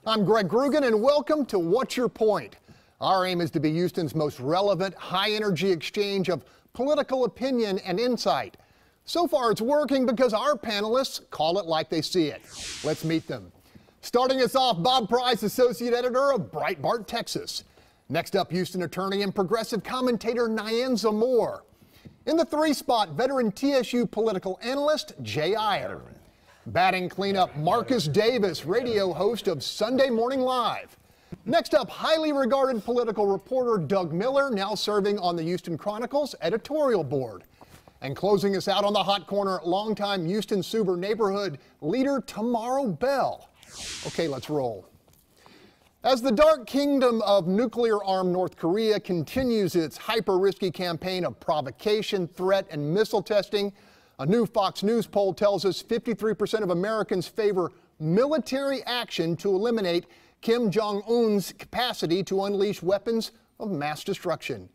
I'm Greg Groogan, and welcome to What's Your Point? Our aim is to be Houston's most relevant, high-energy exchange of political opinion and insight. So far, it's working because our panelists call it like they see it. Let's meet them. Starting us off, Bob Price, Associate Editor of Breitbart, Texas. Next up, Houston attorney and progressive commentator Nyanza Moore. In the 3 spot, veteran TSU political analyst Jay Iyer. Batting cleanup, Marcus Davis, radio host of Sunday Morning Live. Next up, highly regarded political reporter Doug Miller, now serving on the Houston Chronicle's editorial board. And closing us out on the hot corner, longtime Houston-Suber neighborhood leader Tomorrow Bell. Okay, let's roll. As the dark kingdom of nuclear-armed North Korea continues its hyper-risky campaign of provocation, threat, and missile testing, a new Fox News poll tells us 53% of Americans favor military action to eliminate Kim Jong-un's capacity to unleash weapons of mass destruction.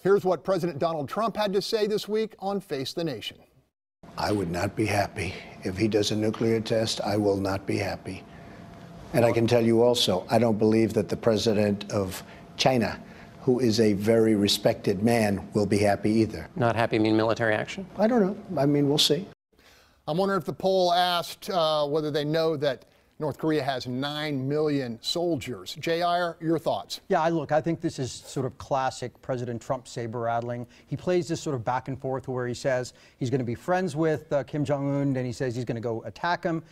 Here's what President Donald Trump had to say this week on Face the Nation. I would not be happy. If he does a nuclear test, I will not be happy. And I can tell you also, I don't believe that the president of China, who is a very respected man, will be happy either. Not happy mean military action? I don't know. I mean, we'll see. I'm wondering if the poll asked whether they know that North Korea has 9 million soldiers. Jay Iyer, your thoughts? Yeah, I think this is sort of classic President Trump saber rattling. He plays this sort of back and forth where he says he's going to be friends with Kim Jong-un, then he says he's going to go attack him.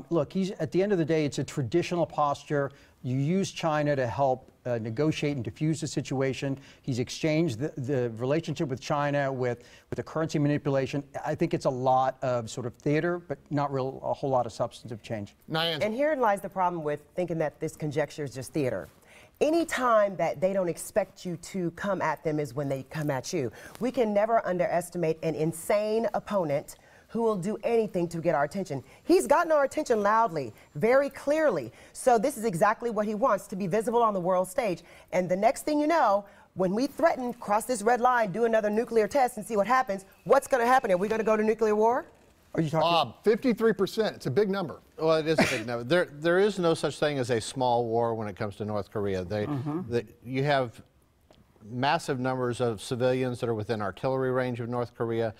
Look, at the end of the day, it's a traditional posture. You use China to help negotiate and diffuse the situation. He's exchanged the relationship with China with the currency manipulation. I think it's a lot of sort of theater, but not a whole lot of substantive change. And herein lies the problem with thinking that this conjecture is just theater. Any time that they don't expect you to come at them is when they come at you. We can never underestimate an insane opponent who will do anything to get our attention. He's gotten our attention loudly, very clearly. So this is exactly what he wants, to be visible on the world stage. And the next thing you know, when we threaten, cross this red line, do another nuclear test and see what happens, what's going to happen? Are we going to go to nuclear war? Are you talking? Bob, 53%. It's a big number. Well, it is a big number. There is no such thing as a small war when it comes to North Korea. You have massive numbers of civilians that are within artillery range of North Korea,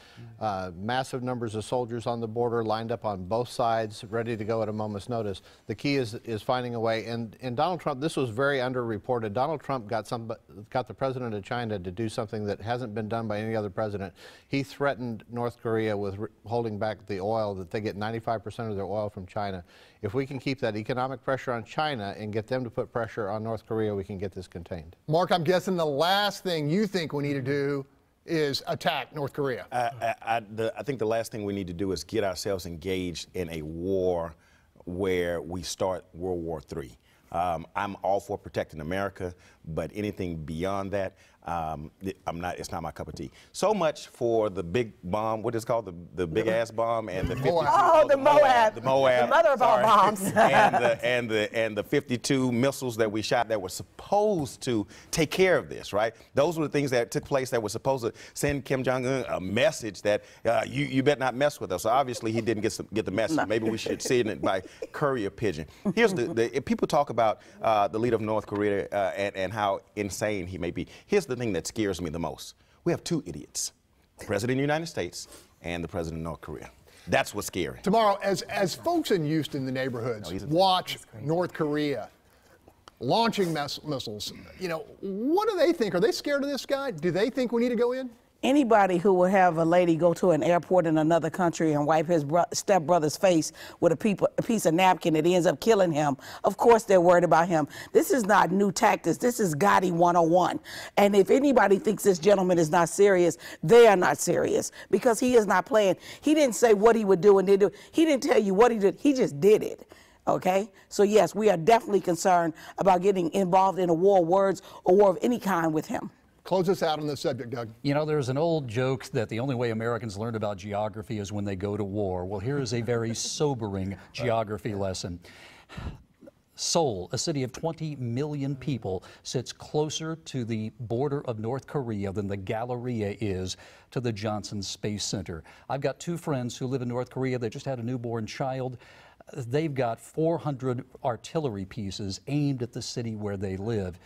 massive numbers of soldiers on the border lined up on both sides, ready to go at a moment's notice. The key is finding a way. And Donald Trump, this was very underreported. Donald Trump got the president of China to do something that hasn't been done by any other president. He threatened North Korea with holding back the oil, that they get 95% of their oil from China. If we can keep that economic pressure on China and get them to put pressure on North Korea, we can get this contained. Mark, I'm guessing the last thing you think we need to do is attack North Korea. I think the last thing we need to do is get ourselves engaged in a war where we start World War III. I'm all for protecting America, but anything beyond that, it's not my cup of tea. So much for the big bomb, what is it called, the big ass bomb, and the 52. Oh, the Moab. The Moab. The mother of all bombs. and the 52 missiles that we shot that were supposed to take care of this, right? Those were the things that took place that were supposed to send Kim Jong-un a message that you better not mess with us. So obviously he didn't get the message. Maybe we should send it by courier pigeon. Here's if people talk about the leader of North Korea and how insane he may be. Here's the thing that scares me the most. We have 2 idiots, the President of the United States and the President of North Korea. That's what's scary. Tomorrow, as folks in Houston, the neighborhoods, watch North Korea launching missiles, what do they think? Are they scared of this guy? Do they think we need to go in? Anybody who will have a lady go to an airport in another country and wipe his stepbrother's face with a piece of napkin that ends up killing him, of course they're worried about him. This is not new tactics. This is Gotti 101. And if anybody thinks this gentleman is not serious, they are not serious, because he is not playing. He didn't say what he would do and did do. He didn't tell you what he did. He just did it. Okay? So yes, we are definitely concerned about getting involved in a war of words or war of any kind with him. Close us out on this subject, Doug. You know, there's an old joke that the only way Americans learn about geography is when they go to war. Well, here is a very sobering geography lesson. Seoul, a city of 20 million people, sits closer to the border of North Korea than the Galleria is to the Johnson Space Center. I've got 2 friends who live in North Korea. They just had a newborn child. They've got 400 artillery pieces aimed at the city where they live.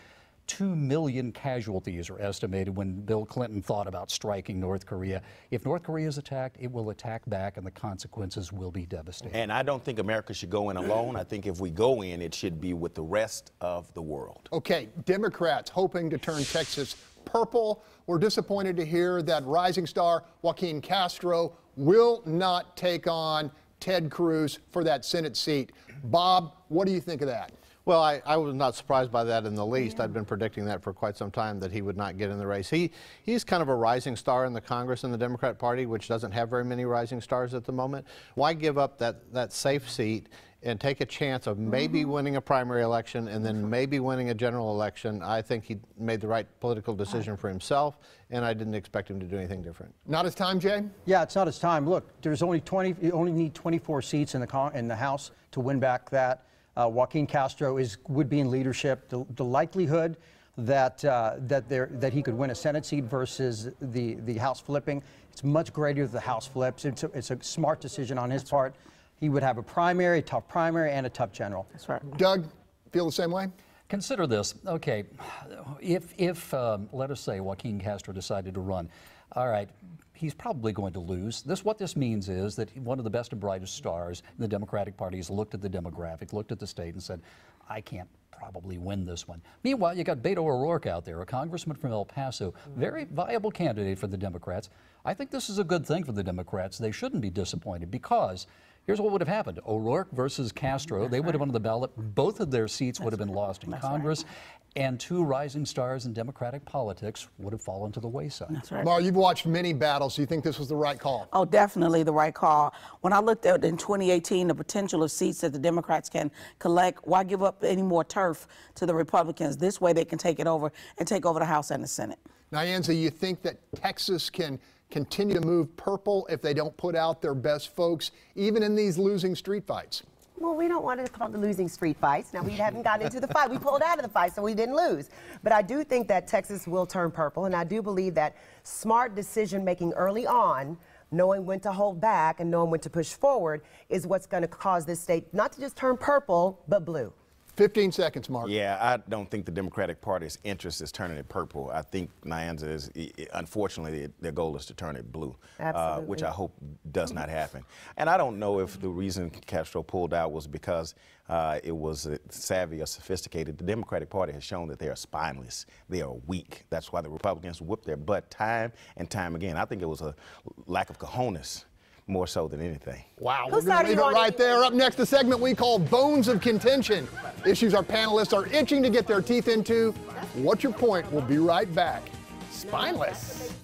2 million casualties are estimated when Bill Clinton thought about striking North Korea. If North Korea is attacked, it will attack back, and the consequences will be devastating. And I don't think America should go in alone. I think if we go in, it should be with the rest of the world. Okay, Democrats hoping to turn Texas purple. We're disappointed to hear that rising star Joaquin Castro will not take on Ted Cruz for that Senate seat. Bob, what do you think of that? Well, I was not surprised by that in the least. I'd been predicting that for quite some time, that he would not get in the race. He's kind of a rising star in the Congress and the Democrat Party, which doesn't have very many rising stars at the moment. Why give up that safe seat and take a chance of maybe winning a primary election and then maybe winning a general election? I think he made the right political decision for himself, and I didn't expect him to do anything different. Not his time, Jay? Yeah, it's not his time. Look, there's only you only need 24 seats in the House to win back that. Joaquin Castro would be in leadership. The likelihood that he could win a Senate seat versus the House flipping, it's much greater if the House flips. It's a smart decision on his part. He would have a tough primary, and a tough general. That's right. Doug, feel the same way? Consider this. Okay, if let us say Joaquin Castro decided to run, all right, he's probably going to lose. What this means is that one of the best and brightest stars in the Democratic Party has looked at the demographic, looked at the state, and said, I can't probably win this one. Meanwhile, you got Beto O'Rourke out there, a congressman from El Paso, very viable candidate for the Democrats. I think this is a good thing for the Democrats. They shouldn't be disappointed, because here's what would have happened. O'Rourke versus Castro, they would have been on the ballot. Both of their seats would have been lost in Congress. And two rising stars in Democratic politics would have fallen to the wayside. That's right. Mar, you've watched many battles. Do you think this was the right call? Oh, definitely the right call. When I looked at in 2018 the potential of seats that the Democrats can collect, why give up any more turf to the Republicans? This way they can take it over and take over the House and the Senate. Nyanza, you think that Texas can continue to move purple if they don't put out their best folks, even in these losing street fights? Well, we don't want to call the losing street fights. Now, we haven't gotten into the fight. We pulled out of the fight, so we didn't lose. But I do think that Texas will turn purple, and I do believe that smart decision-making early on, knowing when to hold back and knowing when to push forward, is what's going to cause this state not to just turn purple, but blue. 15 seconds, Mark. Yeah, I don't think the Democratic Party's interest is turning it purple. I think Nyanza is, unfortunately, their goal is to turn it blue, which I hope does not happen. And I don't know if the reason Castro pulled out was because it was savvy or sophisticated. The Democratic Party has shown that they are spineless. They are weak. That's why the Republicans whipped their butt time and time again. I think it was a lack of cojones, more so than anything. Wow, we're going to leave it right there. Up next, the segment we call Bones of Contention. Issues our panelists are itching to get their teeth into. What's your point? We'll be right back. Spineless.